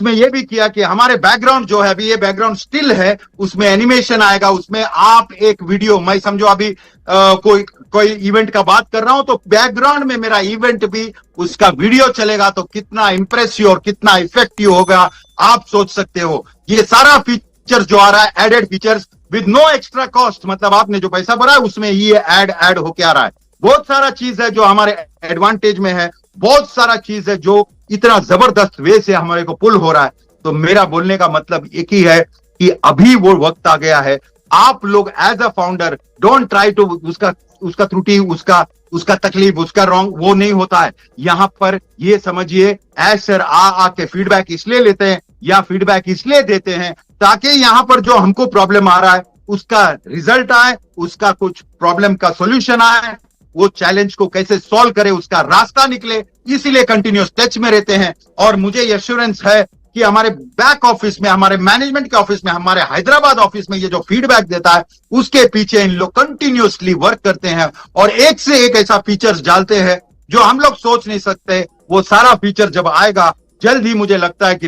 उसमें ये भी किया कि हमारे बैकग्राउंड जो है, अभी ये बैकग्राउंड स्टिल है, उसमें एनिमेशन आएगा, उसमें आप एक वीडियो, मैं समझो अभी कोई इवेंट का बात कर रहा हूं तो बैकग्राउंड में मेरा इवेंट भी उसका वीडियो चलेगा, तो कितना इंप्रेसिव और कितना इफेक्टिव होगा आप सोच सकते हो। ये सारा फीचर जो आ रहा है, added features with no extra cost, मतलब आपने जो पैसा भरा है उसमें ये ऐड होके आ रहा है। बहुत सारा चीज है जो हमारे एडवांटेज में है, बहुत सारा चीज है जो इतना जबरदस्त वे से हमारे को पुल हो रहा है। तो मेरा बोलने का मतलब एक ही है कि अभी वो वक्त आ गया है, आप लोग as a founder don't try to उसका त्रुटि, उसका तकलीफ, उसका रॉन्ग वो नहीं होता है। यहां पर ये समझिए, एज सर आके फीडबैक इसलिए लेते हैं या फीडबैक इसलिए देते हैं ताकि यहां पर जो हमको प्रॉब्लम आ रहा है उसका रिजल्ट आए, उसका कुछ प्रॉब्लम का सोल्यूशन आए, वो चैलेंज को कैसे सॉल्व करे उसका रास्ता निकले, इसीलिए कंटिन्यूस टच में रहते हैं। और मुझे एश्योरेंस है कि हमारे बैक ऑफिस में, हमारे मैनेजमेंट के ऑफिस में, हमारे हैदराबाद ऑफिस में ये जो फीडबैक देता है उसके पीछे इन लोग कंटिन्यूसली वर्क करते हैं और एक से एक ऐसा फीचर्स डालते हैं जो हम लोग सोच नहीं सकते। वो सारा फीचर जब आएगा जल्द ही, मुझे लगता है कि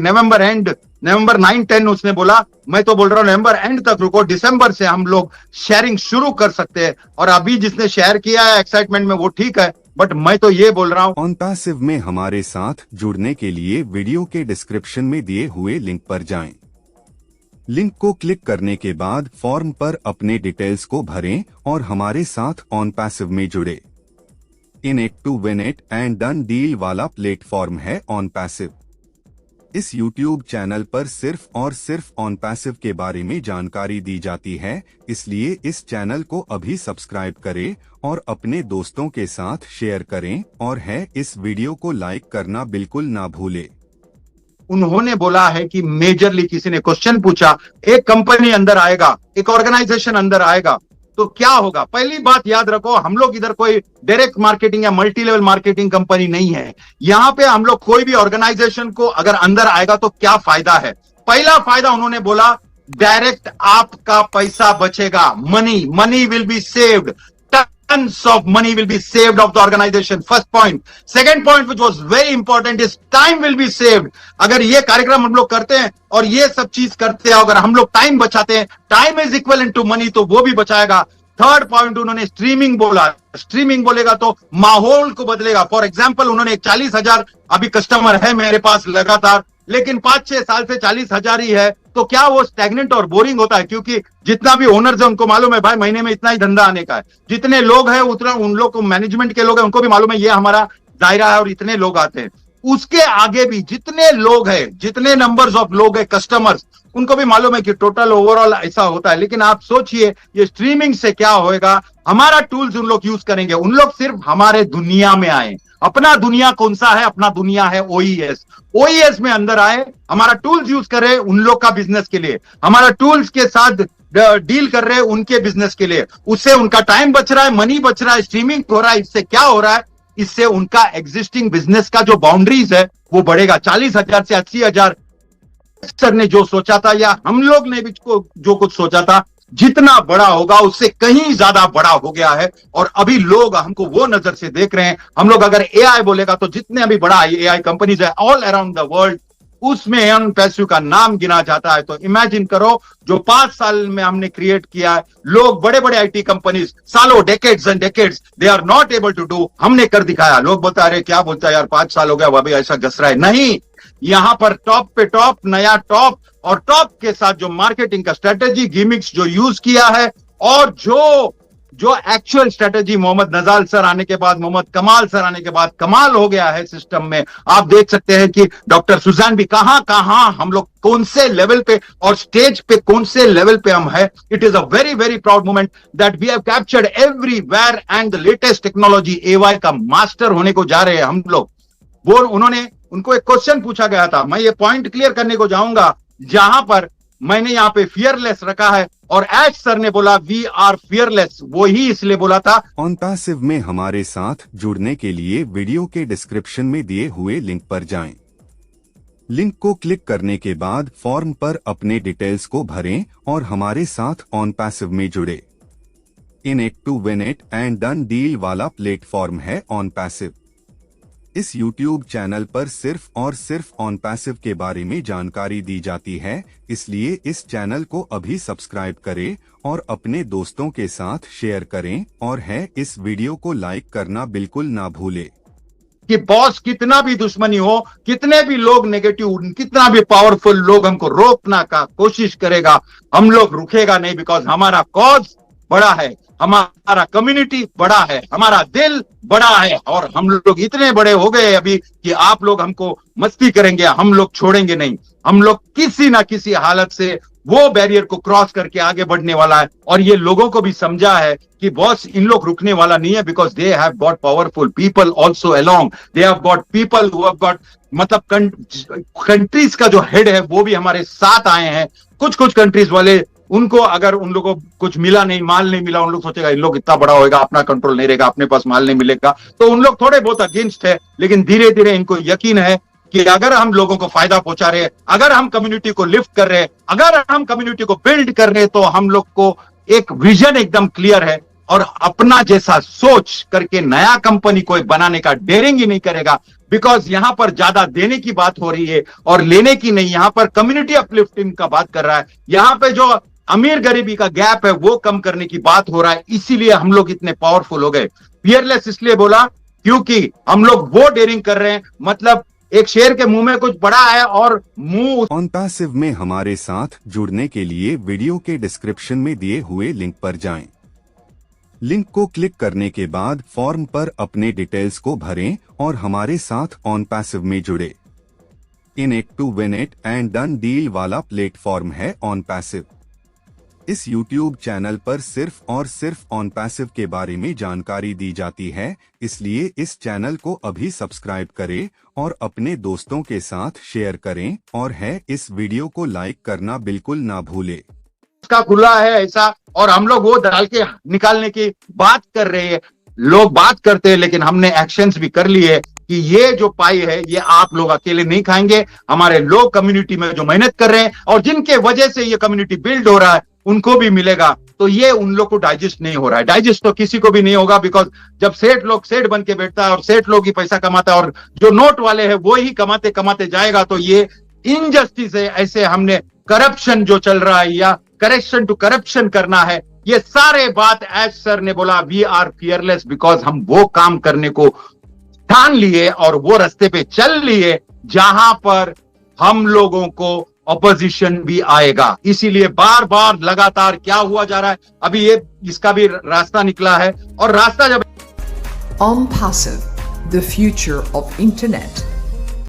नवंबर 9-10 उसने बोला, मैं तो बोल रहा हूं नवंबर एंड तक रुको, दिसंबर से हम लोग शेयरिंग शुरू कर सकते हैं। और अभी जिसने शेयर किया है एक्साइटमेंट में वो ठीक है, बट मैं तो ये बोल रहा हूं, OnPassive में हमारे साथ जुड़ने के लिए वीडियो के डिस्क्रिप्शन में दिए हुए लिंक पर जाएं। लिंक को क्लिक करने के बाद फॉर्म पर अपने डिटेल्स को भरें और हमारे साथ OnPassive में जुड़े। In it to win it and done deal वाला प्लेटफॉर्म है OnPassive। इस YouTube चैनल पर सिर्फ और सिर्फ OnPassive के बारे में जानकारी दी जाती है, इसलिए इस चैनल को अभी सब्सक्राइब करें और अपने दोस्तों के साथ शेयर करें, और इस वीडियो को लाइक करना बिल्कुल ना भूलें। उन्होंने बोला है कि मेजरली किसी ने क्वेश्चन पूछा, एक कंपनी अंदर आएगा, एक ऑर्गेनाइजेशन अंदर आएगा तो क्या होगा। पहली बात याद रखो, हम लोग इधर कोई डायरेक्ट मार्केटिंग या मल्टी लेवल मार्केटिंग कंपनी नहीं है। यहां पे हम लोग कोई भी ऑर्गेनाइजेशन को अगर अंदर आएगा तो क्या फायदा है। पहला फायदा उन्होंने बोला, डायरेक्ट आपका पैसा बचेगा, money will be saved, tons of money will be saved of the organization. First point. Second point which was very important is time will be saved. अगर ये कार्यक्रम हम लोग करते हैं और ये सब चीज करते हैं, अगर हम लोग टाइम बचाते हैं, time is equivalent to money, तो वो भी बचाएगा। थर्ड पॉइंट उन्होंने स्ट्रीमिंग बोला, स्ट्रीमिंग बोलेगा तो माहौल को बदलेगा। फॉर एग्जाम्पल उन्होंने 40,000 अभी कस्टमर है मेरे पास लगातार, लेकिन 5-6 साल से 40,000 ही है, तो क्या वो स्टैग्नेंट और बोरिंग होता है? क्योंकि जितना भी ओनर्स है उनको मालूम है भाई महीने में इतना ही धंधा आने का है, जितने लोग हैं उतना उन लोग को, मैनेजमेंट के लोग हैं उनको भी मालूम है ये हमारा दायरा है और इतने लोग आते हैं। उसके आगे भी जितने लोग हैं, जितने नंबर्स ऑफ लोग हैं कस्टमर्स, उनको भी मालूम है कि टोटल ओवरऑल ऐसा होता है। लेकिन आप सोचिए ये स्ट्रीमिंग से क्या होएगा, हमारा टूल्स उन लोग यूज करेंगे, उन लोग सिर्फ हमारे दुनिया में आए। अपना दुनिया कौन सा है? अपना दुनिया है ओईएस में अंदर आए, हमारा टूल्स यूज कर रहे उन लोग का बिजनेस के लिए, हमारा टूल्स के साथ डील कर रहे हैं उनके बिजनेस के लिए। उससे उनका टाइम बच रहा है, मनी बच रहा है, स्ट्रीमिंग हो रहा है। इससे क्या हो रहा है? इससे उनका एग्जिस्टिंग बिजनेस का जो बाउंड्रीज है वो बढ़ेगा। 40,000 से 80,000 सर ने जो सोचा था या हम लोग ने भी जो कुछ सोचा था, जितना बड़ा होगा उससे कहीं ज्यादा बड़ा हो गया है। और अभी लोग हमको वो नजर से देख रहे हैं। हम लोग अगर एआई बोलेगा तो जितने अभी बड़ा एआई कंपनीज है ऑल अराउंड द वर्ल्ड, उसमें OnPassive का नाम गिना जाता है। तो इमेजिन करो जो 5 साल में हमने क्रिएट किया है, लोग बड़े बड़े आईटी कंपनीज सालों, decades and decades, they are not able to do, हमने कर दिखाया। लोग बोलता अरे क्या बोलता है यार, 5 साल हो गया, वह भी ऐसा घस रहा है। नहीं, यहां पर टॉप पे टॉप, नया टॉप, और टॉप के साथ जो मार्केटिंग का स्ट्रेटेजी गिमिक्स जो यूज किया है, और जो एक्चुअल स्ट्रेटेजी मोहम्मद नजाल सर आने के बाद, मोहम्मद कमाल सर आने के बाद कमाल हो गया है सिस्टम में। आप देख सकते हैं कि डॉक्टर सुजान भी कहां हम लोग कौन से लेवल पे और स्टेज पे कौन से लेवल पे हम है। It is a very very proud moment that we have captured everywhere and the latest technology AI का मास्टर होने को जा रहे हैं हम लोग। वो उनको एक क्वेश्चन पूछा गया था, मैं ये पॉइंट क्लियर करने को जाऊंगा, जहां पर मैंने यहाँ पे फियरलेस रखा है और एच सर ने बोला वी आर फियरलेस, वो ही इसलिए बोला था। OnPassive में हमारे साथ जुड़ने के लिए वीडियो के डिस्क्रिप्शन में दिए हुए लिंक पर जाएं। लिंक को क्लिक करने के बाद फॉर्म पर अपने डिटेल्स को भरें और हमारे साथ ऑन पैसिव में जुड़े। In it to win it and done deal वाला प्लेटफॉर्म है ऑन पैसिव। इस YouTube चैनल पर सिर्फ और सिर्फ ऑन पैसिव के बारे में जानकारी दी जाती है, इसलिए इस चैनल को अभी सब्सक्राइब करें और अपने दोस्तों के साथ शेयर करें और है इस वीडियो को लाइक करना बिल्कुल ना भूलें। कि बॉस कितना भी दुश्मनी हो, कितने भी लोग नेगेटिव, कितना भी पावरफुल लोग हमको रोकना का कोशिश करेगा, हम लोग रुकेगा नहीं। बिकॉज हमारा कॉज बड़ा है, हमारा कम्युनिटी बड़ा है, हमारा दिल बड़ा है और हम लोग इतने बड़े हो गए अभी कि आप लोग हमको मस्ती करेंगे, हम लोग छोड़ेंगे नहीं। हम लोग किसी ना किसी हालत से वो बैरियर को क्रॉस करके आगे बढ़ने वाला है। और ये लोगों को भी समझा है कि बॉस इन लोग रुकने वाला नहीं है। Because they have got powerful people also along, they have got people who have got, मतलब कंट्रीज का जो हेड है वो भी हमारे साथ आए हैं। कुछ कुछ कंट्रीज वाले, उनको अगर उन लोगों को कुछ मिला नहीं, माल नहीं मिला, उन लोग सोचेगा इन लोग इतना बड़ा होएगा, अपना कंट्रोल नहीं रहेगा, अपने पास माल नहीं मिलेगा, तो उन लोग थोड़े बहुत अगेंस्ट है। लेकिन धीरे धीरे इनको यकीन है कि अगर हम लोगों को फायदा पहुंचा रहे, अगर हम कम्युनिटी को लिफ्ट कर रहे, अगर हम कम्युनिटी को बिल्ड कर रहे, तो हम लोग को एक विजन एकदम क्लियर है और अपना जैसा सोच करके नया कंपनी कोई बनाने का डेयरिंग ही नहीं करेगा। बिकॉज यहां पर ज्यादा देने की बात हो रही है और लेने की नहीं। यहां पर कम्युनिटी अपलिफ्टिंग का बात कर रहा है, यहां पे जो अमीर गरीबी का गैप है वो कम करने की बात हो रहा है। इसीलिए हम लोग इतने पावरफुल हो गए। फियरलेस इसलिए बोला क्योंकि हम लोग वो डेयरिंग कर रहे हैं, मतलब एक शेर के मुंह में कुछ बड़ा है और मुंह। ऑन पैसिव में हमारे साथ जुड़ने के लिए वीडियो के डिस्क्रिप्शन में दिए हुए लिंक पर जाएं। लिंक को क्लिक करने के बाद फॉर्म पर अपने डिटेल्स को भरें और हमारे साथ ऑन पैसिव में जुड़े। In it to win it and done deal वाला प्लेटफॉर्म है ऑन पैसिव। इस YouTube चैनल पर सिर्फ और सिर्फ ऑन पैसिव के बारे में जानकारी दी जाती है, इसलिए इस चैनल को अभी सब्सक्राइब करें और अपने दोस्तों के साथ शेयर करें और है इस वीडियो को लाइक करना बिल्कुल ना भूलें। उसका खुला है ऐसा, और हम लोग वो डाल के निकालने की बात कर रहे हैं। लोग बात करते हैं लेकिन हमने एक्शंस भी कर लिए कि ये जो पाई है ये आप लोग अकेले नहीं खाएंगे। हमारे लोग कम्युनिटी में जो मेहनत कर रहे हैं और जिनके वजह से ये कम्युनिटी बिल्ड हो रहा है उनको भी मिलेगा। तो ये उन लोग को डाइजेस्ट नहीं हो रहा है, डाइजेस्ट तो किसी को भी नहीं होगा। बिकॉज जब सेठ लोग सेठ बन के बैठता है और सेठ लोग ही पैसा कमाता है और जो नोट वाले हैं वो ही कमाते कमाते जाएगा, तो ये इनजस्टिस है। ऐसे हमने करप्शन जो चल रहा है या करेक्शन टू करप्शन करना है, ये सारे बात एज सर ने बोला वी आर फियरलेस। बिकॉज हम वो काम करने को ठान लिए और वो रास्ते पे चल लिए जहां पर हम लोगों को ऑपोजिशन भी आएगा। इसीलिए बार बार लगातार क्या हुआ जा रहा है, अभी ये इसका भी रास्ता निकला है। और रास्ता जब On Passive, the future of internet.